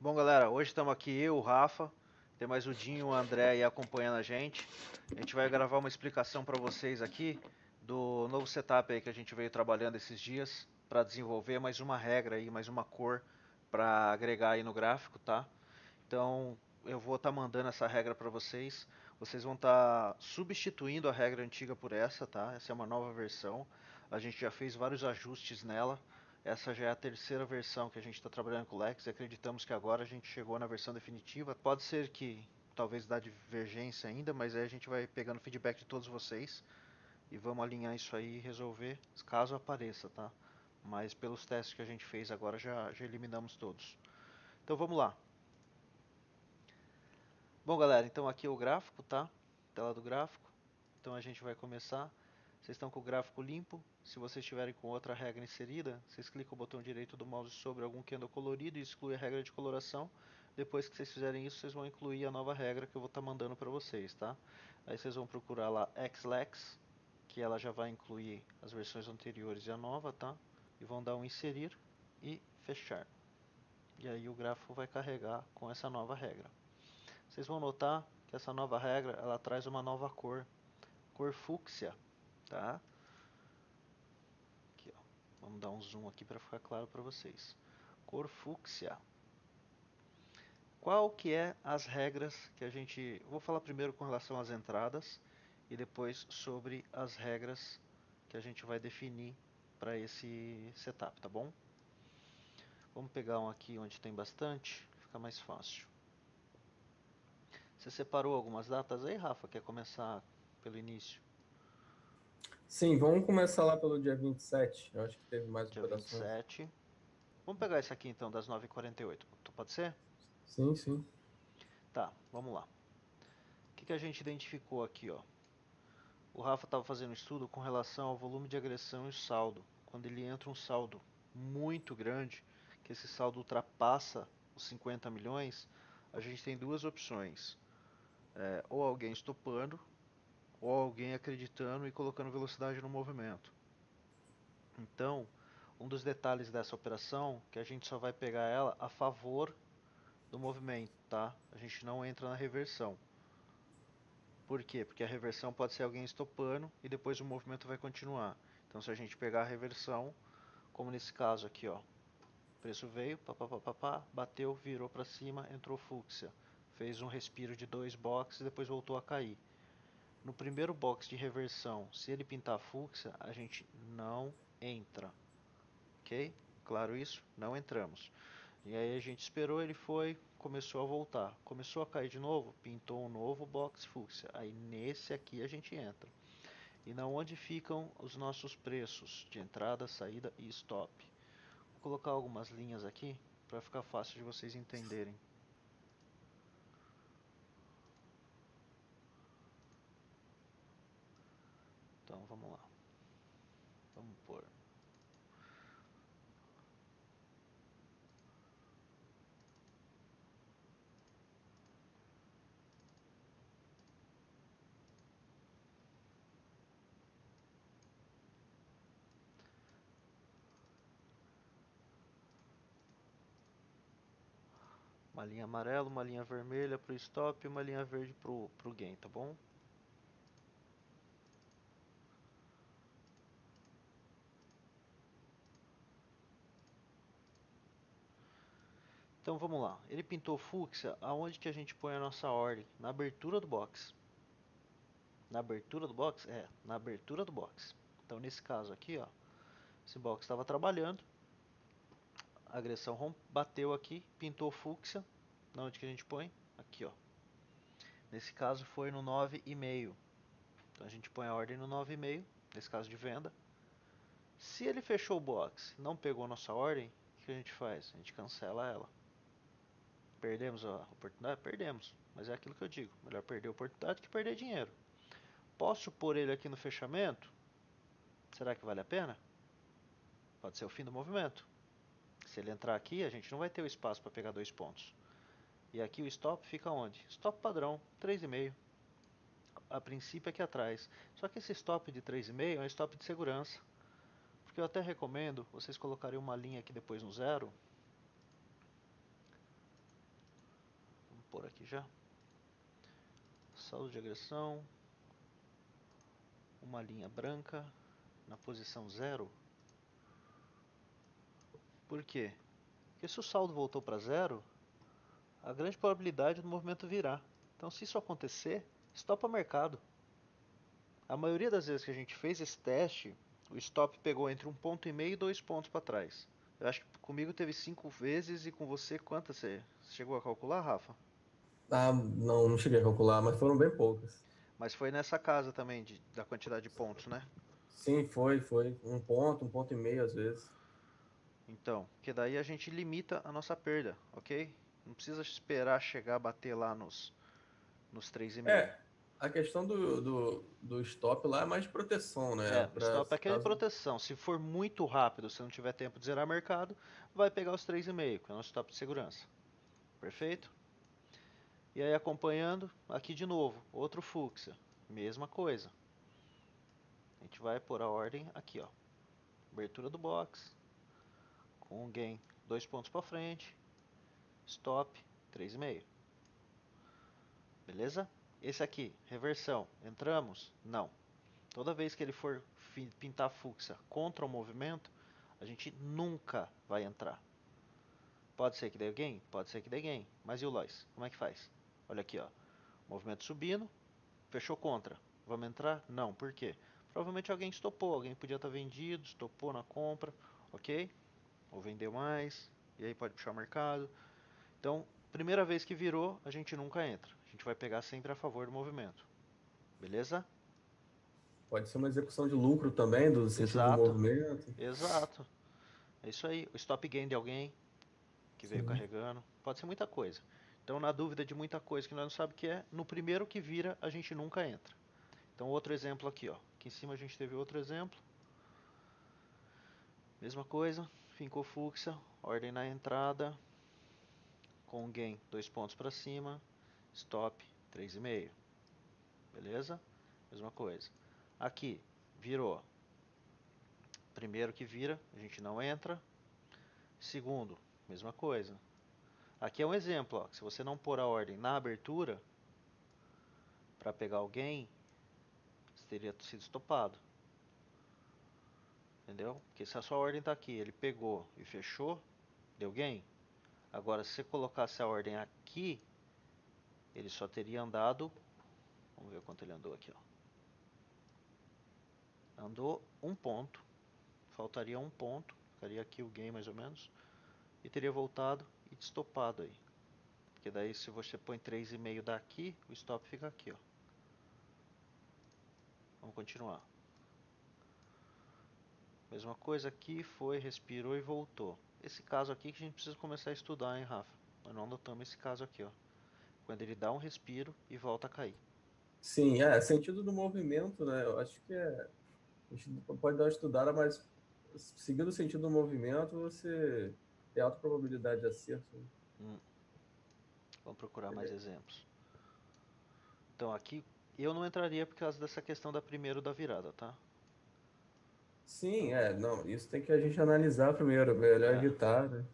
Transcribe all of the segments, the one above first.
Bom, galera, hoje estamos aqui eu, o Rafa, tem mais o Dinho e o André aí acompanhando a gente. A gente vai gravar uma explicação para vocês aqui do novo setup aí que a gente veio trabalhando esses dias para desenvolver mais uma regra aí, mais uma cor para agregar aí no gráfico, tá? Então, eu vou estar mandando essa regra para vocês. Vocês vão estar substituindo a regra antiga por essa, tá? Essa é uma nova versão. A gente já fez vários ajustes nela. Essa já é a terceira versão que a gente está trabalhando com o Lex e acreditamos que agora a gente chegou na versão definitiva. Pode ser que talvez dá divergência ainda, mas aí a gente vai pegando feedback de todos vocês e vamos alinhar isso aí e resolver caso apareça, tá? Mas pelos testes que a gente fez agora já eliminamos todos. Então vamos lá. Bom, galera, então aqui é o gráfico, tá? Tela do gráfico. Então a gente vai começar. Vocês estão com o gráfico limpo. Se vocês estiverem com outra regra inserida, vocês clicam o botão direito do mouse sobre algum candle colorido e exclui a regra de coloração. Depois que vocês fizerem isso, vocês vão incluir a nova regra que eu vou estar mandando para vocês, tá? Aí vocês vão procurar lá XLEX, que ela já vai incluir as versões anteriores e a nova, tá? E vão dar um inserir e fechar. E aí o gráfico vai carregar com essa nova regra. Vocês vão notar que essa nova regra ela traz uma nova cor, cor fúcsia, tá? Aqui, ó. Vamos dar um zoom aqui para ficar claro para vocês. Cor fúcsia. Qual que é as regras que a gente... Vou falar primeiro com relação às entradas e depois sobre as regras que a gente vai definir para esse setup, tá bom? Vamos pegar um aqui onde tem bastante, fica mais fácil. Você separou algumas datas aí, Rafa? Quer começar pelo início? Sim, vamos começar lá pelo dia 27. Eu acho que teve mais Dia operações. 27. Vamos pegar esse aqui então, das 9h48. Pode ser? Sim, sim. Tá, vamos lá. O que a gente identificou aqui, ó? O Rafa estava fazendo um estudo com relação ao volume de agressão e o saldo. Quando ele entra um saldo muito grande, que esse saldo ultrapassa os 50 milhões, a gente tem duas opções. Ou alguém estopando, ou alguém acreditando e colocando velocidade no movimento. Então, um dos detalhes dessa operação, que a gente só vai pegar ela a favor do movimento, tá? A gente não entra na reversão. Por quê? Porque a reversão pode ser alguém estopando e depois o movimento vai continuar. Então, se a gente pegar a reversão, como nesse caso aqui, ó, o preço veio, pá, bateu, virou para cima, entrou fúcsia, fez um respiro de dois boxes e depois voltou a cair. No primeiro box de reversão, se ele pintar fúcsia, a gente não entra, ok? Claro isso? Não entramos. E aí a gente esperou, ele foi, começou a voltar. Começou a cair de novo, pintou um novo box fúcsia. Aí nesse aqui a gente entra. E na onde ficam os nossos preços de entrada, saída e stop. Vou colocar algumas linhas aqui para ficar fácil de vocês entenderem. Então vamos lá. Vamos pôr uma linha amarela, uma linha vermelha para o stop e uma linha verde para o gain, tá bom? Então vamos lá. Ele pintou fúcsia, aonde que a gente põe a nossa ordem? Na abertura do box. Na abertura do box? É, na abertura do box. Então nesse caso aqui, ó, esse box estava trabalhando, a agressão bateu aqui, pintou fúcsia, na onde que a gente põe? Aqui, ó. Nesse caso foi no 9,5. Então a gente põe a ordem no 9,5, nesse caso de venda. Se ele fechou o box, não pegou a nossa ordem, o que a gente faz? A gente cancela ela. Perdemos a oportunidade? Perdemos. Mas é aquilo que eu digo, melhor perder a oportunidade que perder dinheiro. Posso pôr ele aqui no fechamento? Será que vale a pena? Pode ser o fim do movimento. Se ele entrar aqui, a gente não vai ter o espaço para pegar 2 pontos. E aqui o stop fica onde? Stop padrão, 3,5. A princípio aqui atrás. Só que esse stop de 3,5 é um stop de segurança. Porque eu até recomendo vocês colocarem uma linha aqui depois no zero. aqui já. Saldo de agressão. Uma linha branca na posição 0. Por quê? Porque se o saldo voltou para 0, a grande probabilidade do movimento virar. Então, se isso acontecer, estopa mercado. A maioria das vezes que a gente fez esse teste, o stop pegou entre 1,5 e 2 pontos para trás. Eu acho que comigo teve 5 vezes e com você quantas você chegou a calcular, Rafa? Ah, não cheguei a calcular, mas foram bem poucas. Mas foi nessa casa também da quantidade de pontos, né? Sim, foi. Um ponto e meio às vezes. Então, porque daí a gente limita a nossa perda, ok? Não precisa esperar chegar a bater lá nos 3,5. É, a questão do stop lá é mais de proteção, né? É, o Para stop é aquele de caso. proteção. Se for muito rápido, se não tiver tempo de zerar mercado, vai pegar os 3,5, que é o nosso stop de segurança. Perfeito? E aí acompanhando, aqui de novo, outro fluxo. Mesma coisa. A gente vai pôr a ordem aqui, ó. Abertura do box, com um gain 2 pontos para frente, stop 3,5. Beleza? Esse aqui, reversão. Entramos? Não. Toda vez que ele for pintar fluxa contra o movimento, a gente nunca vai entrar. Pode ser que dê gain? Pode ser que dê gain. Mas e o Lois? Como é que faz? Olha aqui, ó. Movimento subindo, fechou contra. Vamos entrar? Não. Por quê? Provavelmente alguém estopou, alguém podia estar vendido, estopou na compra, ok? Ou vendeu mais, e aí pode puxar o mercado. Então, primeira vez que virou, a gente nunca entra. A gente vai pegar sempre a favor do movimento. Beleza? Pode ser uma execução de lucro também, do sentido do Exato, movimento. exato. É isso aí. O stop gain de alguém que veio Sim. carregando. Pode ser muita coisa. Então, na dúvida de muita coisa que nós não sabemos o que é, no primeiro que vira, a gente nunca entra. Então, outro exemplo aqui, ó. Aqui em cima a gente teve outro exemplo. Mesma coisa, fincou fluxa, ordem na entrada, com gain 2 pontos para cima, stop 3,5. Beleza? Mesma coisa. Aqui, virou. Primeiro que vira, a gente não entra. Segundo, mesma coisa. Aqui é um exemplo, ó, que se você não pôr a ordem na abertura, para pegar alguém, você teria sido estopado. Entendeu? Porque se a sua ordem está aqui, ele pegou e fechou, deu gain. Agora, se você colocasse a ordem aqui, ele só teria andado. Vamos ver quanto ele andou aqui. Ó. Andou um ponto. Faltaria um ponto. Ficaria aqui o gain mais ou menos. E teria voltado e estopado aí. Porque daí se você põe 3,5 daqui, o stop fica aqui. Ó. Vamos continuar. Mesma coisa aqui, foi, respirou e voltou. Esse caso aqui que a gente precisa começar a estudar, hein, Rafa? Nós não adotamos esse caso aqui, ó. Quando ele dá um respiro e volta a cair. Sim, sentido do movimento, né? Eu acho que a gente pode dar uma estudada, mas seguindo o sentido do movimento, você tem alta probabilidade de acerto, né? Hum, vamos procurar mais exemplos. Então aqui eu não entraria por causa dessa questão da primeiro da virada, tá? Sim, Então, não, isso tem que a gente analisar primeiro, melhor é. evitar, né?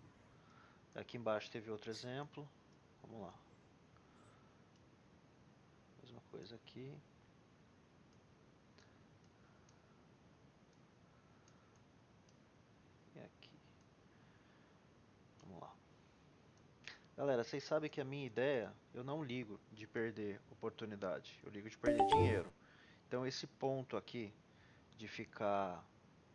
Aqui embaixo teve outro exemplo. Vamos lá. Mesma coisa aqui. E aqui. Vamos lá. Galera, vocês sabem que a minha ideia, eu não ligo de perder oportunidade. Eu ligo de perder dinheiro. Então esse ponto aqui de ficar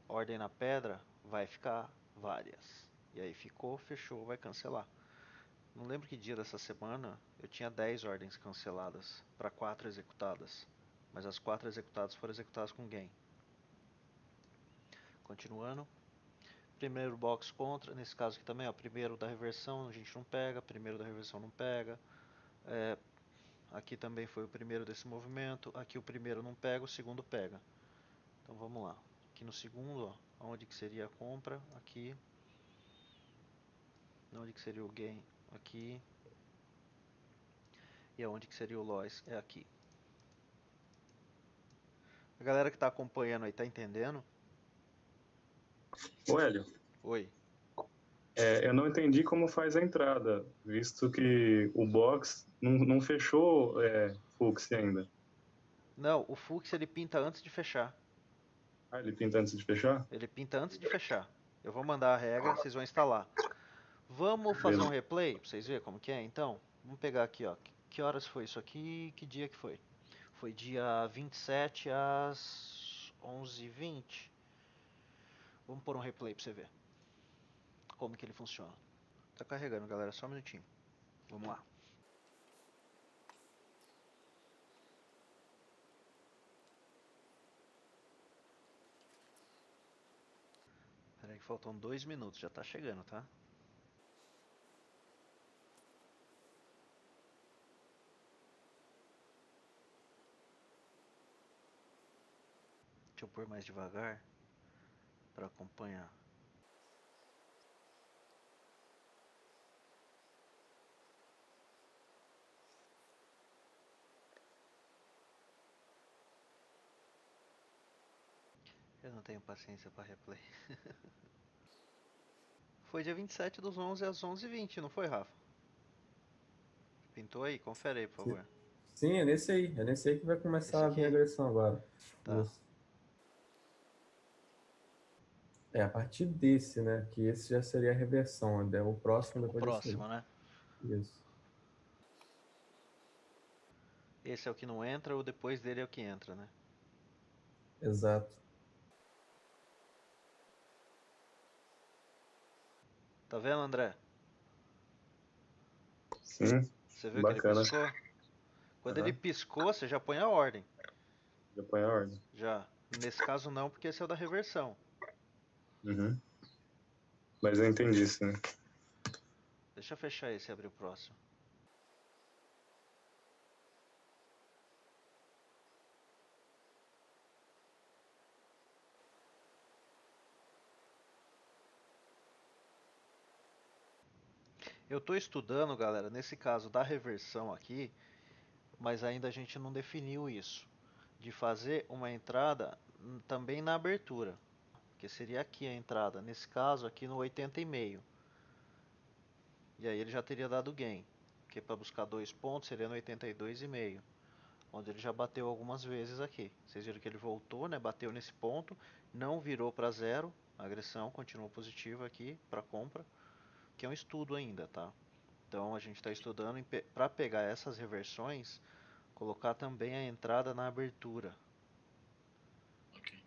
ordem na pedra vai ficar várias. E aí ficou, fechou, vai cancelar. Não lembro que dia dessa semana eu tinha 10 ordens canceladas para 4 executadas. Mas as 4 executadas foram executadas com gain. Continuando. Primeiro box contra, nesse caso aqui também, ó, primeiro da reversão a gente não pega, primeiro da reversão não pega. É, aqui também foi o primeiro desse movimento, aqui o primeiro não pega, o segundo pega. Então vamos lá. Aqui no segundo, ó, onde que seria a compra? Aqui. Onde que seria o gain? Aqui. E aonde que seria o loss? É aqui. A galera que está acompanhando aí, tá entendendo? Ô, Hélio, Oi. Eu não entendi como faz a entrada, visto que o box não fechou Fux ainda. Não, o Fux ele pinta antes de fechar. Ah, ele pinta antes de fechar? Ele pinta antes de fechar. Eu vou mandar a regra, vocês vão instalar. Vamos fazer um Beleza. replay pra vocês verem como que é, então? Vamos pegar aqui, ó. Que horas foi isso aqui? Que dia que foi? Foi dia 27 às 11h20. Vamos pôr um replay pra você ver como que ele funciona. Tá carregando, galera, só um minutinho. Vamos lá. Pera aí que faltam 2 minutos, já tá chegando, tá? Deixa eu pôr mais devagar para acompanhar. Eu não tenho paciência para replay. Foi dia 27/11 às 11h20, não foi, Rafa? Pintou aí? Confere aí, por favor. Sim, é nesse aí. É nesse aí que vai começar Esse a vir a aqui? agressão agora. Tá. Isso. É a partir desse, né? Que esse já seria a reversão, né? O próximo O depois desse aí. próximo, né? Isso. Esse é o que não entra, o depois dele é o que entra, né? Exato. Tá vendo, André? Sim, Você viu que ele bacana. piscou? Quando ele Aham. piscou, você já põe a ordem. Já põe a ordem. Já. Nesse caso não, porque esse é o da reversão. Uhum. Mas eu entendi, sim. Deixa eu fechar esse e abrir o próximo. Eu estou estudando, galera, nesse caso da reversão aqui, mas ainda a gente não definiu isso. De fazer uma entrada também na abertura. Que seria aqui a entrada, nesse caso aqui no 80,5. E aí ele já teria dado gain. Porque para buscar 2 pontos seria no 82,5. Onde ele já bateu algumas vezes aqui. Vocês viram que ele voltou, né? Bateu nesse ponto, não virou para zero. A agressão continuou positiva aqui para compra. Que é um estudo ainda, tá? Então a gente está estudando para pegar essas reversões, colocar também a entrada na abertura. Ok.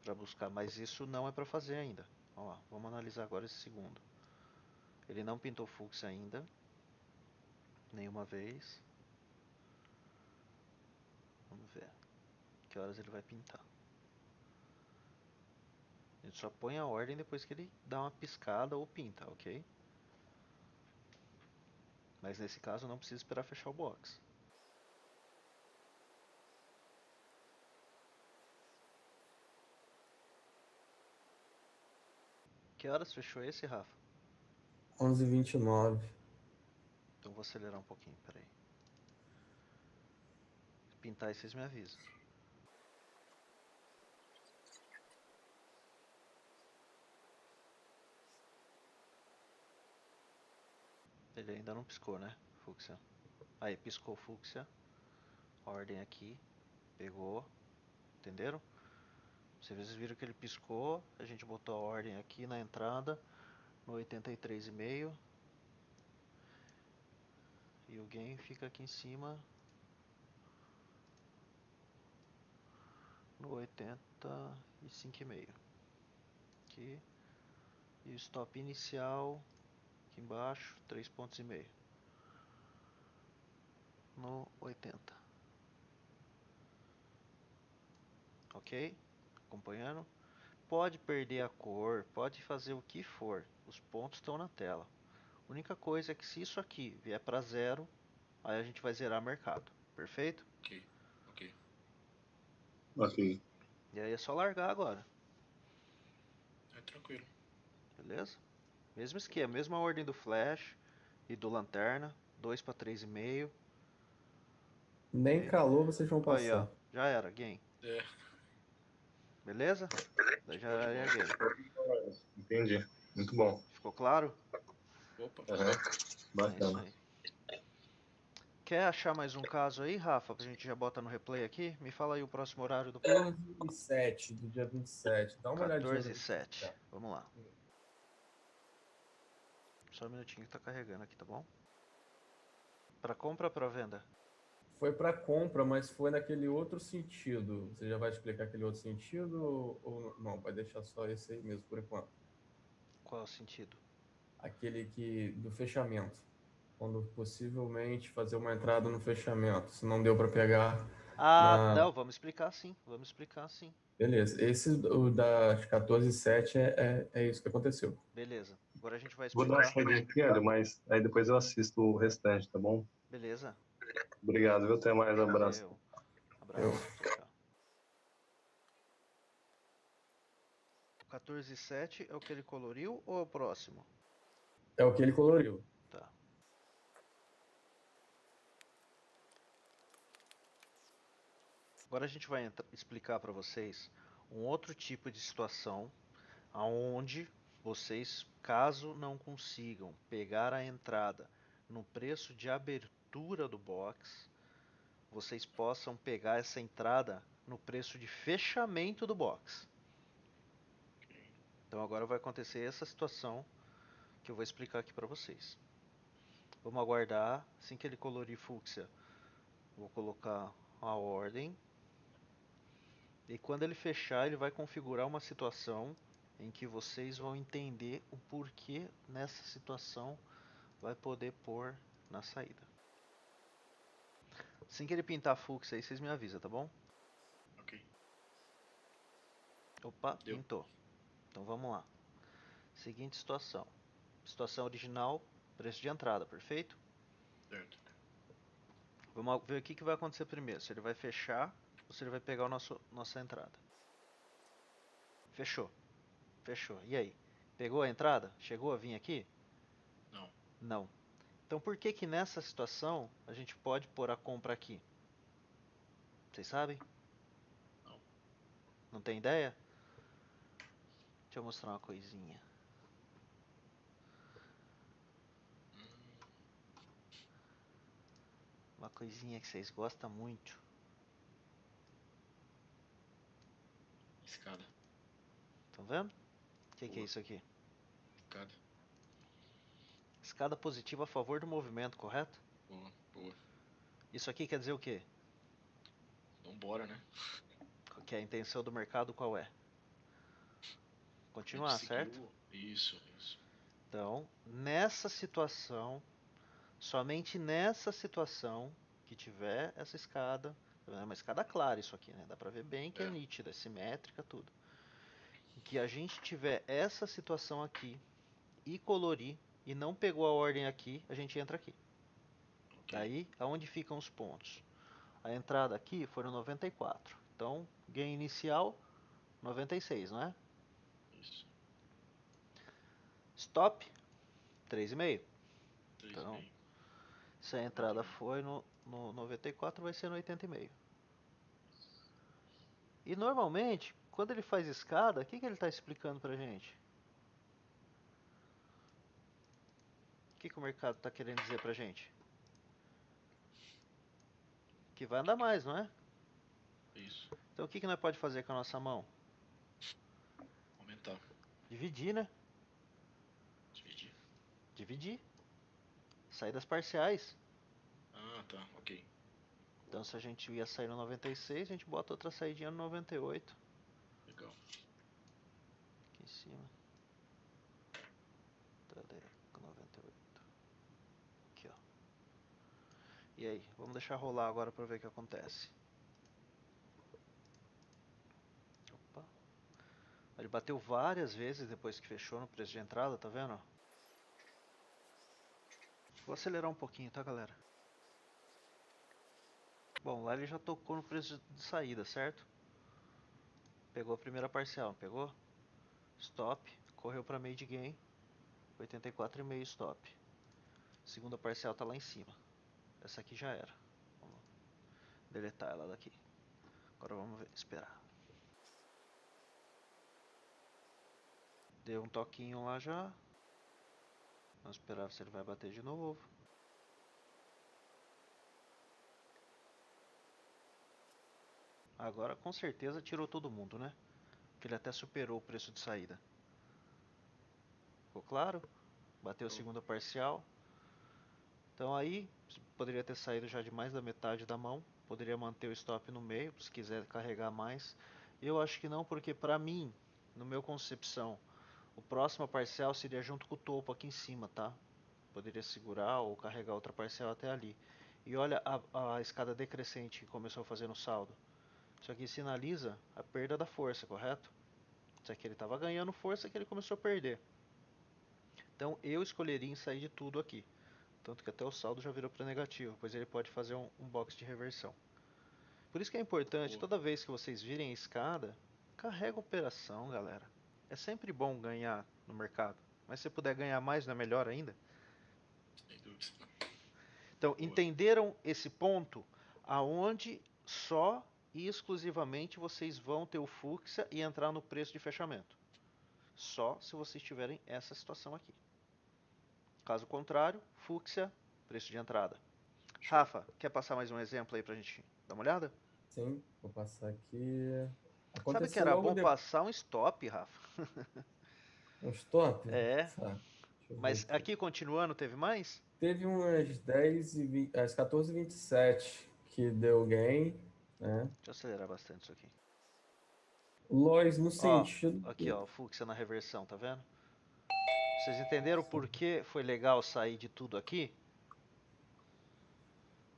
Para buscar, mas isso não é para fazer ainda. Ó, vamos analisar agora esse segundo. Ele não pintou fluxo ainda, nenhuma vez. Vamos ver que horas ele vai pintar. A gente só põe a ordem depois que ele dá uma piscada ou pinta, ok? Mas nesse caso não precisa esperar fechar o box. Que horas fechou esse, Rafa? 11h29. Então vou acelerar um pouquinho, peraí. Se pintar aí vocês me avisam. Ele ainda não piscou, né? Fúcsia. Aí, piscou fúcsia. Ordem aqui. Pegou. Entenderam? Vocês viram que ele piscou. A gente botou a ordem aqui na entrada. No 83,5. E o gain fica aqui em cima. No 85,5. Aqui. E o stop inicial. Aqui embaixo. 3,5 pontos. No 80. Ok? Acompanhando? Pode perder a cor, pode fazer o que for. Os pontos estão na tela. A única coisa é que se isso aqui vier para zero, aí a gente vai zerar mercado. Perfeito? Ok. Ok. Ok. E aí é só largar agora. É tranquilo. Beleza? Mesmo esquema, mesma ordem do flash e do lanterna. 2 para 3,5. Nem Ok? calor vocês vão Aí, ó. passar. Já era, game. É, Beleza? Daí já show de era bola. game. Entendi. Muito bom. Ficou claro? Opa, Aham, É isso bacana. aí. Quer achar mais um caso aí, Rafa? Pra gente já bota no replay aqui? Me fala aí o próximo horário do 14 e 7 do dia 27. Dá uma olhadinha 14 pra e ver se 7. tá. Vamos lá. Só um minutinho que tá carregando aqui, tá bom? Pra compra ou pra venda? Foi para compra, mas foi naquele outro sentido. Você já vai explicar aquele outro sentido ou não? Vai deixar só esse aí mesmo por enquanto. Qual é o sentido? Aquele que do fechamento. Quando possivelmente fazer uma entrada no fechamento. Se não deu para pegar Ah, na. não, vamos explicar sim. Vamos explicar sim. Beleza. Esse o das 14 e 7 é isso que aconteceu. Beleza. Agora a gente vai Vou dar uma explicar. saída aqui, Hélio, mas aí depois eu assisto o restante, tá bom? Beleza? Obrigado, viu? Até mais, abraço. Valeu. Eu, Abraço. Tchau, tchau. O 14 e 7 é o que ele coloriu ou é o próximo? é o que ele coloriu. Tá. Agora a gente vai explicar para vocês um outro tipo de situação aonde vocês, caso não consigam pegar a entrada no preço de abertura do box, vocês possam pegar essa entrada no preço de fechamento do box. Então agora vai acontecer essa situação que eu vou explicar aqui para vocês. Vamos aguardar, assim que ele colorir fúcsia, vou colocar a ordem. E quando ele fechar, ele vai configurar uma situação em que vocês vão entender o porquê nessa situação vai poder pôr na saída. Assim que ele pintar fúcsia aí, vocês me avisam, tá bom? ok. Opa, Deu. pintou. Então vamos lá. Seguinte situação. Situação original, preço de entrada, perfeito? Certo. Vamos ver o que vai acontecer primeiro. Se ele vai fechar ou se ele vai pegar nossa entrada. Fechou. Fechou. E aí? Pegou a entrada? Chegou a vir aqui? Não. Não. Então por que que nessa situação a gente pode pôr a compra aqui? Vocês sabem? Não. Não tem ideia? Deixa eu mostrar uma coisinha. Hum, Uma coisinha que vocês gostam muito. escada. Estão vendo? O que é Boa. isso aqui? Escada. Escada positiva a favor do movimento, correto? Boa. Boa. Isso aqui quer dizer o quê? Vambora, né? Que a intenção do mercado qual é? A gente Continuar, certo? seguiu. Isso, isso. Então, nessa situação, somente nessa situação que tiver essa escada, é uma escada clara isso aqui, né? Dá pra ver bem que é É. nítida, é simétrica, tudo. Que a gente tiver essa situação aqui e colorir e não pegou a ordem aqui, a gente entra aqui. Ok. Daí, aonde ficam os pontos? A entrada aqui foram 94. Então, ganho inicial 96, não é? Isso. Stop 3,5. 3,5. Então, se a entrada foi no 94, vai ser no 80,5. E normalmente, quando ele faz escada, o que ele está explicando pra gente? O que o mercado está querendo dizer pra gente? Que vai andar mais, não é? Isso. Então o que nós pode fazer com a nossa mão? Aumentar. Dividir, né? Dividir. Dividir. Saídas parciais. Ah, tá. Ok. Então se a gente ia sair no 96, a gente bota outra saidinha no 98. Legal. Aqui em cima. Cadê? 98. Aqui, ó. E aí? Vamos deixar rolar agora pra ver o que acontece. Opa. Ele bateu várias vezes depois que fechou no preço de entrada, tá vendo? Vou acelerar um pouquinho, tá, galera? Bom, lá ele já tocou no preço de saída, certo? Pegou a primeira parcial, não pegou? Stop, correu para made gain, 84,5 stop. Segunda parcial tá lá em cima. Essa aqui já era. Vamos deletar ela daqui. Agora vamos ver, esperar. Deu um toquinho lá já. Vamos esperar se ele vai bater de novo. Agora com certeza tirou todo mundo, né? Porque ele até superou o preço de saída. Ficou claro? Bateu a segunda parcial. Então aí poderia ter saído já de mais da metade da mão. Poderia manter o stop no meio, se quiser carregar mais. Eu acho que não, porque para mim, no meu concepção, o próximo parcial seria junto com o topo aqui em cima, tá? Poderia segurar ou carregar outra parcial até ali. E olha a escada decrescente que começou a fazer no saldo. Isso aqui sinaliza a perda da força, correto? Isso aqui ele estava ganhando força que ele começou a perder. Então eu escolheria em sair de tudo aqui. Tanto que até o saldo já virou para negativo, pois ele pode fazer um box de reversão. Por isso que é importante, Boa. toda vez que vocês virem a escada, carrega a operação, galera. É sempre bom ganhar no mercado, mas se puder ganhar mais, não é melhor ainda? Sem dúvida. Então, Boa. entenderam esse ponto? Aonde só e exclusivamente vocês vão ter o fúcsia e entrar no preço de fechamento. Só se vocês tiverem essa situação aqui. Caso contrário, fúcsia, preço de entrada. Show. Rafa, quer passar mais um exemplo aí pra gente dar uma olhada? Sim, vou passar aqui. Sabe que Aconteceu era logo bom depois. passar um stop, Rafa? Um stop? É, Tá, deixa eu ver mas aqui. aqui continuando, teve mais? Teve umas 10 e 20, às 14h27 que deu gain, né? Deixa eu acelerar bastante isso aqui. Lois no Ó, sentido. aqui ó, fúcsia na reversão, tá vendo? Vocês entenderam por que foi legal sair de tudo aqui?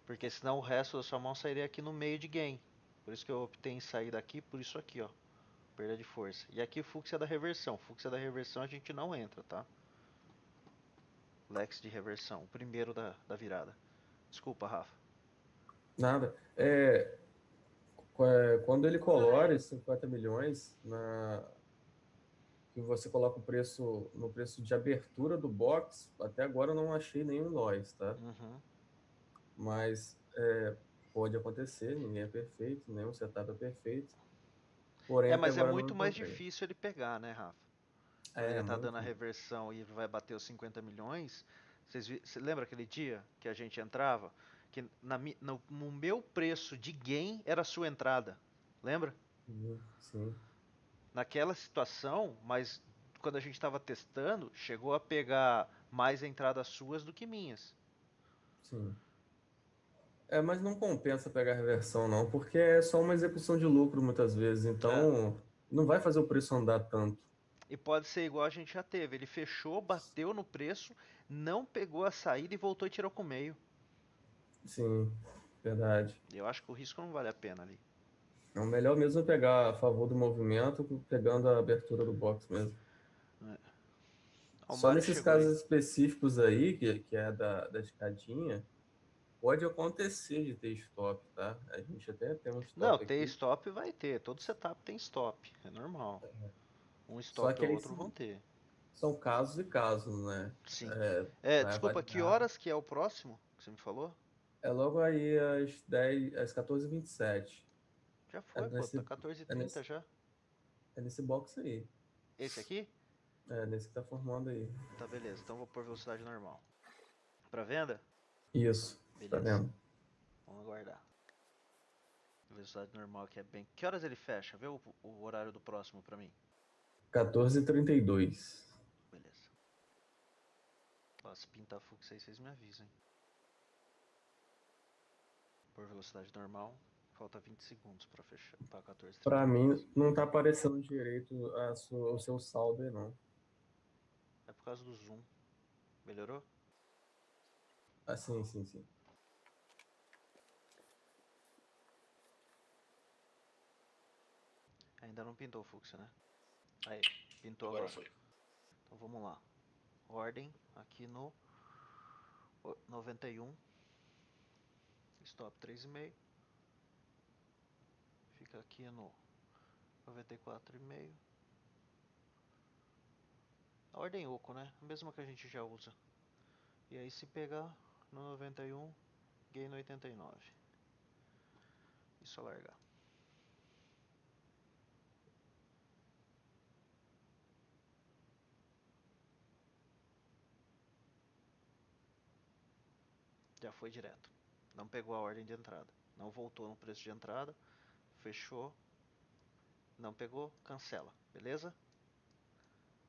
Porque senão o resto da sua mão sairia aqui no meio de gain. Por isso que eu optei em sair daqui por isso aqui, ó. Perda de força. E aqui fúcsia da reversão. Fúcsia da reversão a gente não entra, tá? Lex de reversão, o primeiro da virada. Desculpa, Rafa. Nada. Quando ele colore 50 milhões, que você coloca o preço no preço de abertura do box, até agora eu não achei nenhum Lois, tá? Uhum. Mas pode acontecer, ninguém é perfeito, nenhum setup é perfeito. Porém, É, até mas é agora eu não muito mais encontrei. difícil ele pegar, né, Rafa? Quando É, ele tá dando a muito. reversão e vai bater os 50 milhões, você lembra aquele dia que a gente entrava? Que no meu preço de gain era a sua entrada. Lembra? Sim, Naquela situação, mas quando a gente estava testando, chegou a pegar mais entradas suas do que minhas. sim. Mas não compensa pegar reversão, não, porque é só uma execução de lucro muitas vezes, É. então não vai fazer o preço andar tanto. E pode ser igual a gente já teve. Ele fechou, bateu no preço, não pegou a saída e voltou e tirou com o meio. Sim, verdade. Eu acho que o risco não vale a pena ali. É o melhor mesmo é pegar a favor do movimento, pegando a abertura do box mesmo. O Só Mário nesses chegou aí. casos específicos aí, que é da escadinha, pode acontecer de ter stop, tá? A gente até tem um Não, stop ter aqui, stop vai ter. Todo setup tem stop. É normal. Um só stop que ou aí outro vão ter. são casos e casos, né? Sim. Vai Desculpa, que avaliar. horas que é o próximo que você me falou? É logo aí às 14h27. Já É foi, pô. Tá nesse, é 14h30 nesse, já. é nesse box aí. Esse aqui? É nesse que tá formando aí. Tá, beleza. Então vou pôr velocidade normal. Pra venda? Isso, tá Beleza. vendo? Vamos aguardar. Velocidade normal aqui é bem. Que horas ele fecha? Vê o horário do próximo pra mim. 14h32. Beleza. Ó, se pintar fluxo aí, vocês me avisam, hein? Por velocidade normal, falta 20 segundos pra fechar. Pra Pra 14h32. mim, não tá aparecendo direito o seu saldo aí, não. É por causa do zoom. Melhorou? Ah, sim, sim, sim. Ainda não pintou o fluxo, né? Aí, pintou Agora agora. foi. Então vamos lá. Ordem aqui no 91. Stop 3,5. Fica aqui no 94,5. A ordem oco, né? A mesma que a gente já usa. E aí se pegar no 91, gain no 89. E só largar. Já foi direto. Não pegou a ordem de entrada. Não voltou no preço de entrada. Fechou. Não pegou, cancela. Beleza?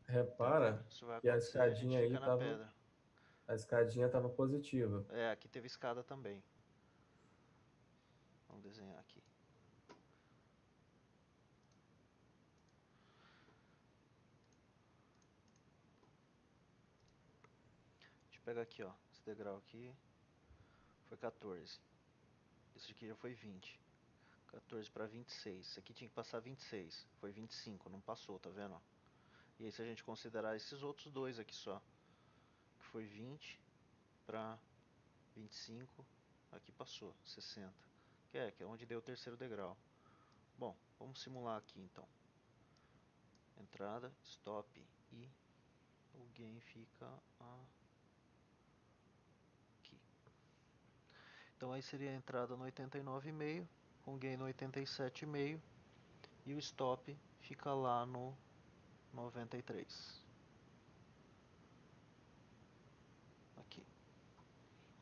Repara Isso vai que a acontecer, a gente escadinha aí fica na tava, pedra. a escadinha tava positiva. É, aqui teve escada também. Vamos desenhar aqui. Deixa eu pegar aqui, ó. Esse degrau aqui foi 14. Esse aqui já foi 20. 14 para 26. Esse aqui tinha que passar 26. Foi 25, não passou, tá vendo? E aí se a gente considerar esses outros dois aqui só, que foi 20 para 25, aqui passou, 60. Que é onde deu o terceiro degrau. Bom, vamos simular aqui então. Entrada, stop e o gain fica aqui. Então aí seria a entrada no 89,5, com gain no 87,5 e o stop fica lá no 93. Aqui.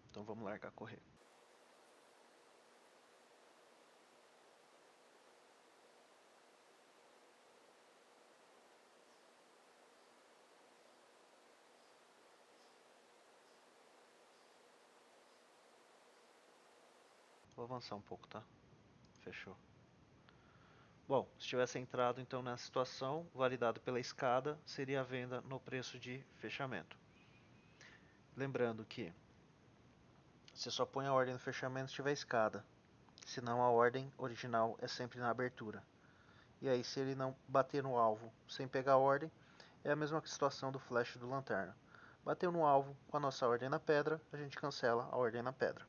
Então vamos largar correr. Vou avançar um pouco, tá? Fechou. Bom, se tivesse entrado então nessa situação, validado pela escada, seria a venda no preço de fechamento. Lembrando que você só põe a ordem no fechamento se tiver escada, senão a ordem original é sempre na abertura. E aí se ele não bater no alvo sem pegar a ordem, é a mesma situação do flash do lanterna. Bateu no alvo com a nossa ordem na pedra, a gente cancela a ordem na pedra.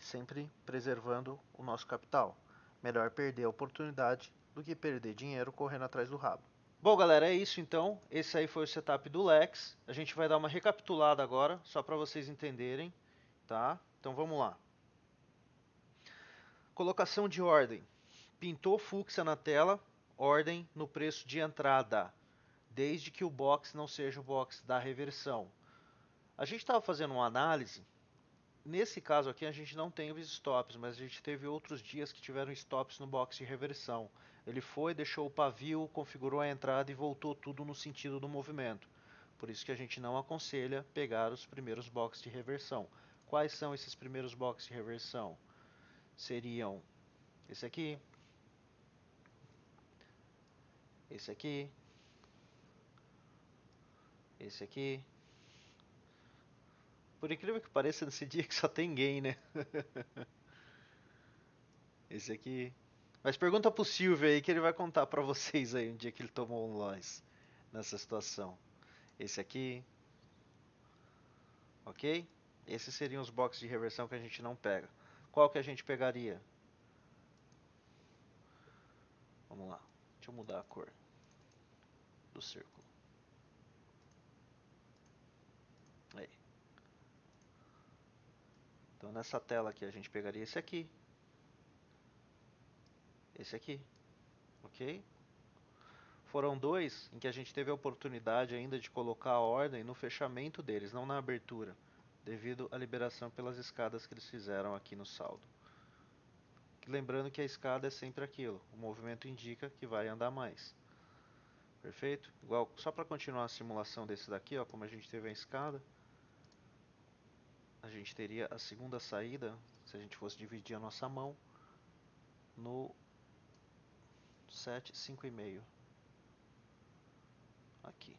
Sempre preservando o nosso capital. Melhor perder a oportunidade do que perder dinheiro correndo atrás do rabo. Bom, galera, é isso então. Esse aí foi o setup do Lex. A gente vai dar uma recapitulada agora, só para vocês entenderem, tá? Então vamos lá. Colocação de ordem. Pintou fúcsia na tela, ordem no preço de entrada, desde que o box não seja o box da reversão. A gente estava fazendo uma análise. Nesse caso aqui a gente não teve stops, mas a gente teve outros dias que tiveram stops no box de reversão. Ele foi, deixou o pavio, configurou a entrada e voltou tudo no sentido do movimento. Por isso que a gente não aconselha pegar os primeiros boxes de reversão. Quais são esses primeiros boxes de reversão? Seriam esse aqui, esse aqui, esse aqui. Por incrível que pareça, nesse dia que só tem gain, né? Esse aqui. Mas pergunta pro Silvio aí que ele vai contar pra vocês aí um dia que ele tomou um loss nessa situação. Esse aqui. Ok? Esses seriam os boxes de reversão que a gente não pega. Qual que a gente pegaria? Vamos lá. Deixa eu mudar a cor do círculo. Aí. Então nessa tela aqui a gente pegaria esse aqui. Esse aqui. Ok? Foram dois em que a gente teve a oportunidade ainda de colocar a ordem no fechamento deles, não na abertura, devido à liberação pelas escadas que eles fizeram aqui no saldo. Lembrando que a escada é sempre aquilo, o movimento indica que vai andar mais. Perfeito? Igual, só para continuar a simulação desse daqui, ó, como a gente teve a escada, a gente teria a segunda saída, se a gente fosse dividir a nossa mão, no 7, 5,5. Aqui.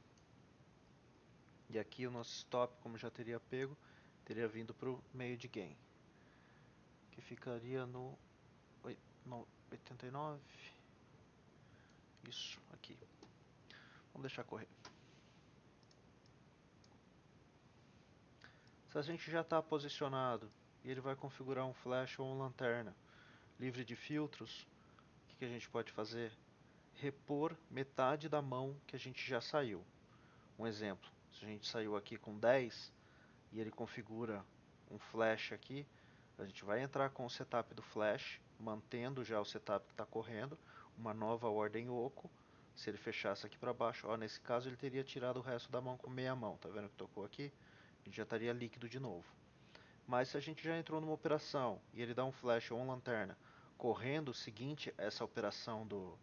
E aqui o nosso stop, como já teria pego, teria vindo para o meio de gain, que ficaria no 89. Isso, aqui. Vamos deixar correr. Se a gente já está posicionado e ele vai configurar um flash ou uma lanterna livre de filtros, o que a gente pode fazer? Repor metade da mão que a gente já saiu. Um exemplo, se a gente saiu aqui com 10 e ele configura um flash aqui, a gente vai entrar com o setup do flash, mantendo já o setup que está correndo, uma nova ordem oco. Se ele fechasse aqui para baixo, ó, nesse caso ele teria tirado o resto da mão com meia mão, tá vendo que tocou aqui? A gente já estaria líquido de novo. Mas se a gente já entrou numa operação e ele dá um flash ou uma lanterna correndo seguinte essa operação do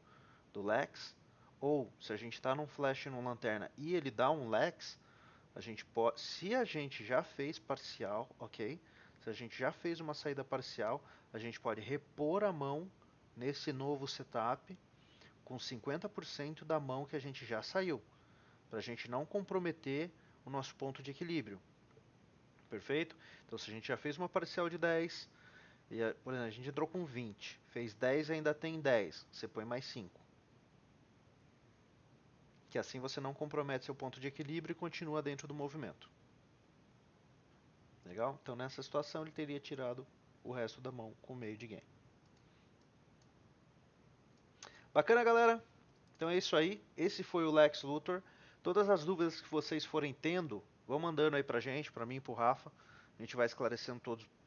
Lex, ou se a gente está num flash e numa lanterna e ele dá um Lex, a gente pode, se a gente já fez parcial, ok? Se a gente já fez uma saída parcial, a gente pode repor a mão nesse novo setup com 50% da mão que a gente já saiu, para a gente não comprometer o nosso ponto de equilíbrio. Perfeito? Então, se a gente já fez uma parcial de 10, por exemplo, a gente entrou com 20, fez 10 e ainda tem 10, você põe mais 5. Que assim você não compromete seu ponto de equilíbrio e continua dentro do movimento. Legal? Então, nessa situação, ele teria tirado o resto da mão com meio de game. Bacana, galera? Então é isso aí. Esse foi o Lex Luthor. Todas as dúvidas que vocês forem tendo, vão mandando aí pra gente, pra mim e pro Rafa. A gente vai esclarecendo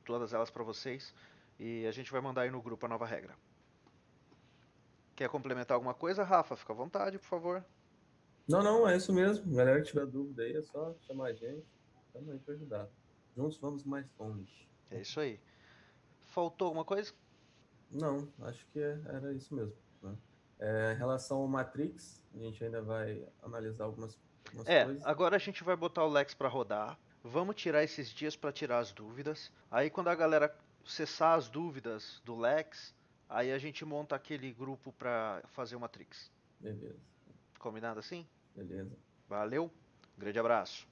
todas elas pra vocês. E a gente vai mandar aí no grupo a nova regra. Quer complementar alguma coisa, Rafa? Fica à vontade, por favor. Não, é isso mesmo. Galera que tiver dúvida aí, é só chamar a gente. Estamos aí para ajudar. Juntos vamos mais longe. É isso aí. Faltou alguma coisa? Não, acho que era isso mesmo, né? Em relação ao Matrix, a gente ainda vai analisar algumas coisas. Agora a gente vai botar o Lex pra rodar. Vamos tirar esses dias pra tirar as dúvidas. Aí quando a galera cessar as dúvidas do Lex, aí a gente monta aquele grupo pra fazer o Matrix. Beleza, Combinado assim? beleza. Valeu, grande abraço.